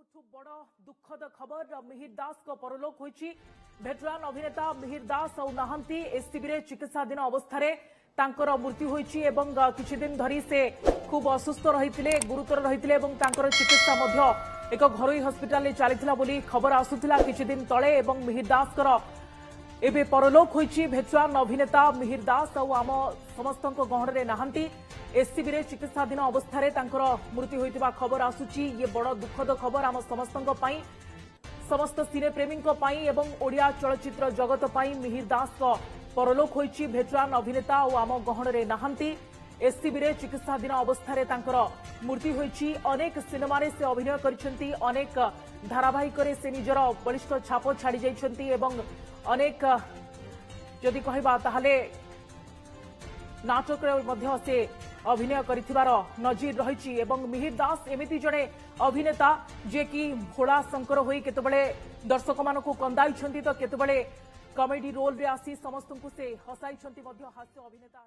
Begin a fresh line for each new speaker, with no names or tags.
सबुठु बड़ दुखद खबर मिहिर दास को परलोक होईची। भेटरान अभिनेता मिहिर दास और नहांती एससीबी चिकित्साधीन अवस्था तांकर मृत्यु होईची एवं किछि दिन धरी से खूब असुस्थ रहिथिले, गुरुतर रहिथिले एवं तांकर चिकित्सा मध्य एक घरोई हस्पिटाल में चलीथिला बोली खबर आसुथिला किछि दिन तळे एवं मिहिर दासकर एबे परलोक होईची। भेटरान अभिनेता मिहिर दास और आम समस्तक गहणरे नहांती एससीबी चिकित्साधीन अवस्था तांकर मृत्यु होइतिबा खबर आसुची। ये बड़ दुखद खबर आम समस्तक पई, समस्त सिने प्रेमी एवं ओडिया चलचित्र जगत पई मिहिर दास को परलोक होईची। भेटरान अभिनेता और आम गहणरे नहांती एससीबी चिकित्साधीन अवस्था तांकर मृत्यु होईची। अनेक सिनेमा से अभिनय करिसेंती, अनेक धारावाहिक से निजर बलिष्ठ छाप छाड़ी जाइछंती एवं अनेक जदि कहबा ताहाले नाटक से अभिनय करिथिबार नजीर रहिछि एवं मिहिर दास एमिति जड़े अभिनेता जे कि भोला शंकर होई केतबेले दर्शक मानकु कंदाइछंती तो केतबेले कॉमेडी रोल रे आसी समस्तंकु से हसाइछंती मध्य हास्य अभिनेता।